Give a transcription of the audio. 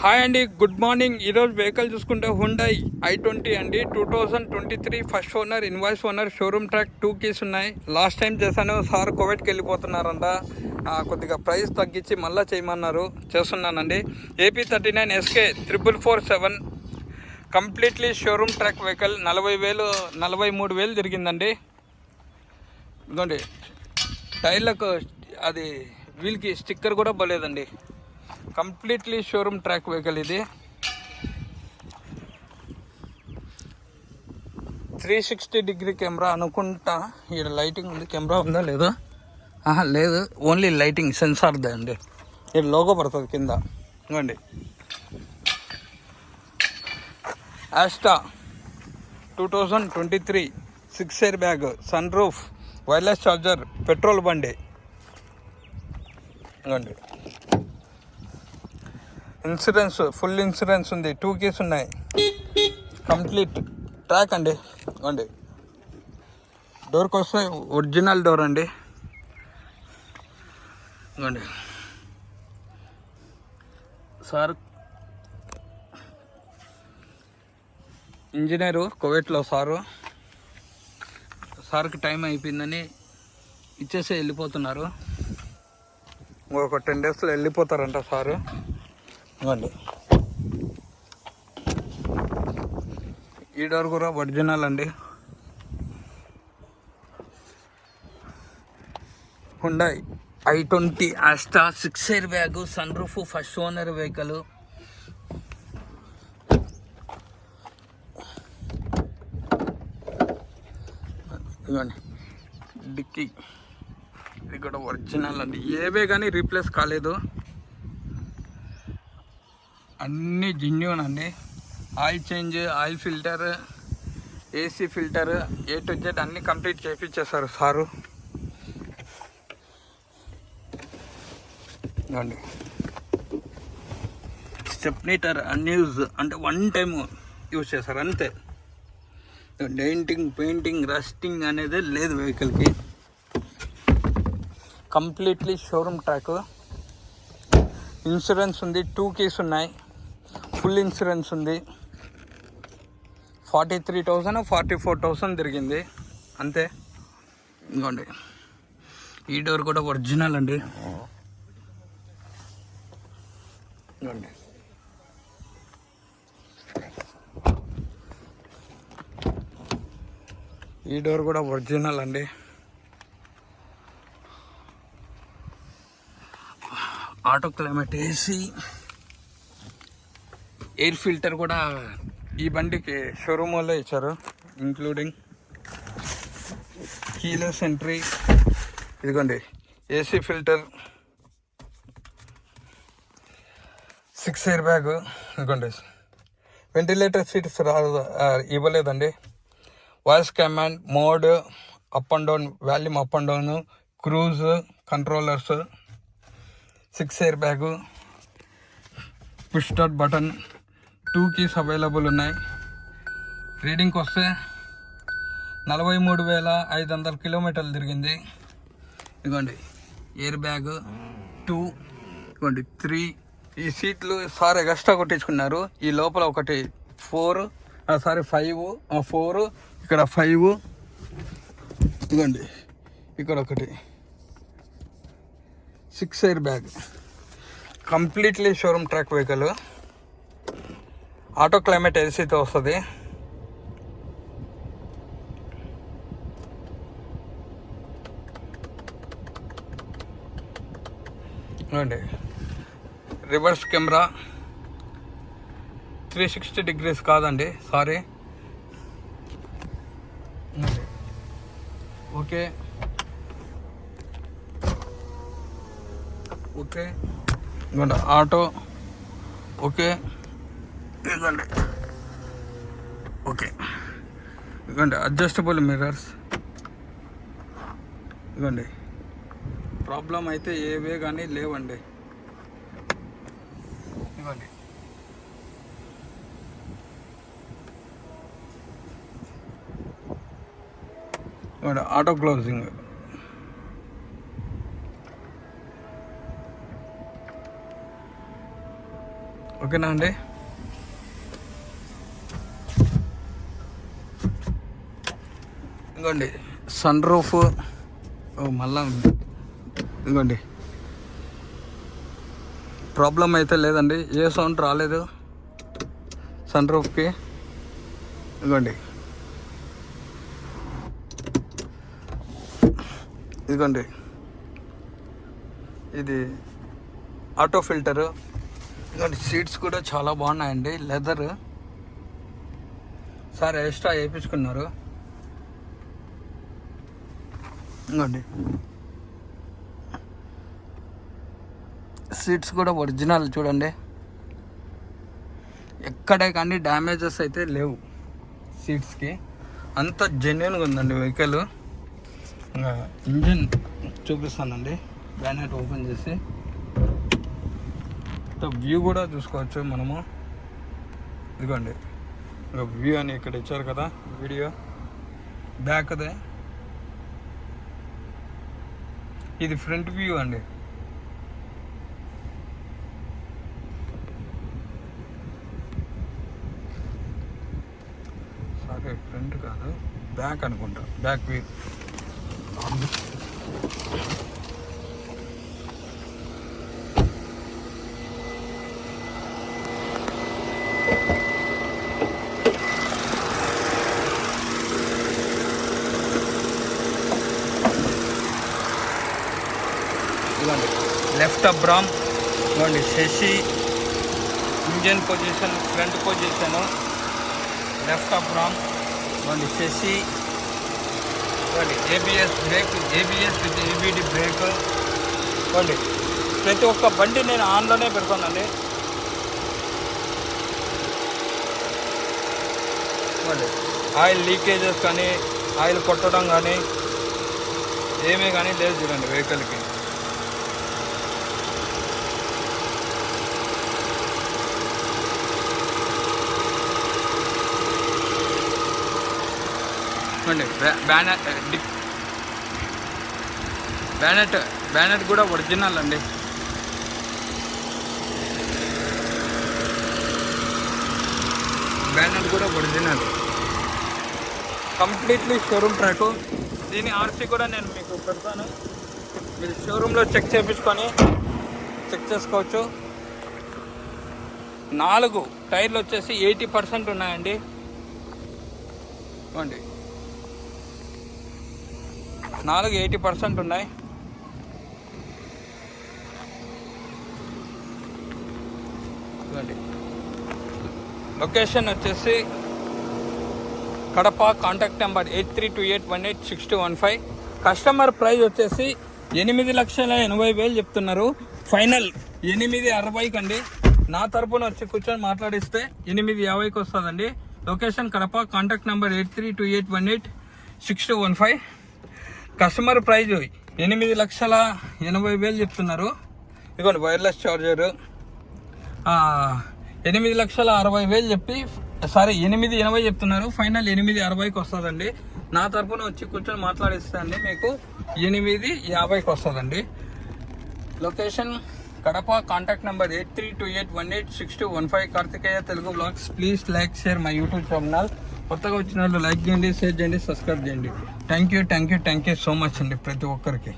Hi అండి, good morning. ఈరోజు vehicle చూసుకుంటే హుండాయ్ i20 అండి, 2023 first owner, invoice owner, showroom track, 2 keys ఉన్నాయి. లాస్ట్ టైం చేశాను సార్, కోవిడ్కి వెళ్ళిపోతున్నారంట. కొద్దిగా ప్రైస్ తగ్గించి మళ్ళీ చేయమన్నారు, చేస్తున్నానండి. AP39 SK 4447 completely showroom track vehicle. 43,000 తిరిగిందండి. ఇదిగోండి, టైర్లకు అది వీల్కి స్టిక్కర్ కూడా పోలేదండి. కంప్లీట్లీ షోరూమ్ ట్రాక్ వెహికల్ ఇది. 360 డిగ్రీ కెమెరా అనుకుంటా. ఇక్కడ లైటింగ్ ఉంది, కెమెరా ఉందా లేదా? లేదు, ఓన్లీ లైటింగ్ సెన్సార్దే అండి. ఇక్కడ లోగో పడుతుంది కింద. ఇవ్వండి, Asta 2023 6 air bag, sun roof, wireless charger, petrol బండి. ఇవ్వండి, ఇన్సూరెన్స్, ఫుల్ ఇన్సూరెన్స్ ఉంది, 2 keys ఉన్నాయి. కంప్లీట్ ట్రాక్ అండి. ఇవ్వండి, డోర్కి వస్తే ఒరిజినల్ డోర్ అండి. ఇవ్వండి, సార్ ఇంజనీరు కువైట్లో సార్కి టైం అయిపోయిందని ఇచ్చేసి వెళ్ళిపోతున్నారు. ఇంకొక 10 daysలో వెళ్ళిపోతారంట సారు. ఇవ్వండి, ఈ డోర్ కూడా ఒరిజినల్ అండి. Hyundai i20 Asta 6 air bag, sun roof, first owner vehicle. ఇవ్వండి, డిక్కీ ఇది కూడా ఒరిజినల్ అండి. ఏవే కానీ రీప్లేస్ కాలేదు, అన్నీ జెన్యూన్ అండి. Oil change, oil filter, AC filter, A to Z అన్నీ కంప్లీట్ చేయించేశారు సారు. ఇవ్వండి, స్టెప్నీటర్ అన్యూజ్ అంటే 1 time యూజ్ చేశారు అంతే. డెయింటింగ్, పెయింటింగ్, రస్టింగ్ అనేది లేదు వెహికల్కి. Completely showroom track. ఇన్సూరెన్స్ ఉంది, 2 keys ఉన్నాయి. ఫుల్ ఇన్సూరెన్స్ ఉంది. 43,000 44,000 తిరిగింది అంతే. ఇంకోండి, ఈ డోర్ కూడా ఒరిజినల్ అండి. ఇంకోండి, ఈ డోర్ కూడా ఒరిజినల్ అండి. Auto climate AC, air filter కూడా ఈ బండికి షోరూమ్ వాళ్ళే ఇచ్చారు, ఇంక్లూడింగ్ కీలెస్ ఎంట్రీ. ఇదిగోండి, ఏసీ ఫిల్టర్, 6 ఎయిర్ బ్యాగ్. ఇదిగోండి, వెంటిలేటర్ సీట్స్ ఇవ్వలేదండి. Voice command mode, up and down, volume up and down, cruise controllers, 6 air bag, push start button, 2 keys available ఉన్నాయి. రీడింగ్కి వస్తే 43,500 kilometers తిరిగింది. ఇదిగోండి, ఎయిర్ బ్యాగ్ 2, ఇదిగోండి 3. ఈ సీట్లు సార్ ఎక్స్ట్రా కొట్టించుకున్నారు. ఈ లోపల ఒకటి 4, 4, ఇక్కడ 5, ఇదిగోండి ఇక్కడ ఒకటి. 6 air bag. Completely showroom track vehicle. Auto climate ఏసీతో వస్తుంది. చూడండి, రివర్స్ కెమెరా, 360 degrees కాదండి, సారీ. ఓకే ఓకే, ఇదిగోండి ఆటో. ఓకే, ఇదిగోండి. ఓకే, ఇదిగోండి అడ్జస్టబుల్ మిర్రర్స్. ఇదిగోండి, ప్రాబ్లం అయితే ఏవే కానీ లేవండి. ఇదిగోండి, ఇదిగోండి ఆటో క్లోజింగ్. ఓకేనా అండి. ఇదిగోండి సన్ రూఫ్ మళ్ళా ఇదిగోండి, ప్రాబ్లం అయితే లేదండి, ఏ సౌండ్ రాలేదు సన్ రూఫ్కి. ఇదిగోండి ఇదిగోండి ఇది ఆటో ఫిల్టరు. ఇదిగోండి సీట్స్ కూడా చాలా బాగున్నాయండి, లెదర్. Sir extra వేయించుకున్నారు. ఇదిగోండి సీట్స్ కూడా ఒరిజినల్ చూడండి, ఎక్కడే కానీ డ్యామేజెస్ అయితే లేవు సీట్స్కి, అంత జెన్యున్గా ఉందండి వెహికల్. ఇంకా ఇంజిన్ చూపిస్తానండి, బ్యానెట్ ఓపెన్ చేసి వ్యూ కూడా చూసుకోవచ్చు మనము. ఇదిగోండి ఇంకా వ్యూ అని ఇక్కడ ఇచ్చారు కదా, వీడియో బ్యాక్దే. ఇది ఫ్రంట్ వ్యూ అండి. సరే ఫ్రంట్ కాదు, బ్యాక్ అనుకుంటా, బ్యాక్ వ్యూ. ఇదిగోండి లెఫ్ట్ అబ్రామ్, ఇదిగోండి chassis, engine position front position, left అబ్రామ్, ఇదిగోండి శశి, ఇదిగోండి ABS brake, ABS with ABD brake. ఇదిగోండి ప్రతి ఒక్క బండి నేను ఆన్లోనే పెడుతున్నానండి. ఇదిగోండి ఆయిల్ లీకేజెస్ కానీ, ఆయిల్ కొట్టడం కానీ ఏమీ కానీ లేదు చూడండి వెహికల్కి. బ్యానెట్ కూడా ఒరిజినల్ అండి. బ్యానెట్ కూడా ఒరిజినల్, కంప్లీట్లీ షోరూమ్ ట్రాక్. దీని ఆర్సీ కూడా నేను మీకు పెడతాను, మీరు షోరూంలో చెక్ చేసుకోవచ్చు. 4 టైర్లు వచ్చేసి 80% ఉన్నాయండి. ఇవ్వండి 4 80% ఉన్నాయి. ఇవ్వండి లొకేషన్ వచ్చేసి Kadapa, contact number 8328186215. Customer price వచ్చేసి 8,80,000 చెప్తున్నారు. ఫైనల్ 8,60,000 అండి. నా తరపున వచ్చి కూర్చొని మాట్లాడిస్తే 8,50,000 వస్తుందండి. Location Kadapa, contact number 8328186215. Customer praise 8,80,000 చెప్తున్నారు. ఇదిగోండి వైర్లెస్ చార్జరు 8,60,000 చెప్పి 8,80,000 చెప్తున్నారు. ఫైనల్ 8,60,000 వస్తుందండి. నా తరపున వచ్చి కూర్చొని మాట్లాడిస్తే అండి మీకు 8,50,000 వస్తుందండి. Location Kadapa, contact number 8328186215. Karthikeya Telugu blogs. Please like, share my YouTube channel. కొత్తగా వచ్చిన వాళ్ళు లైక్ చేయండి, షేర్ చేయండి, సబ్స్క్రైబ్ చేయండి. థ్యాంక్ యూ సో మచ్ అండి ప్రతి ఒక్కరికి.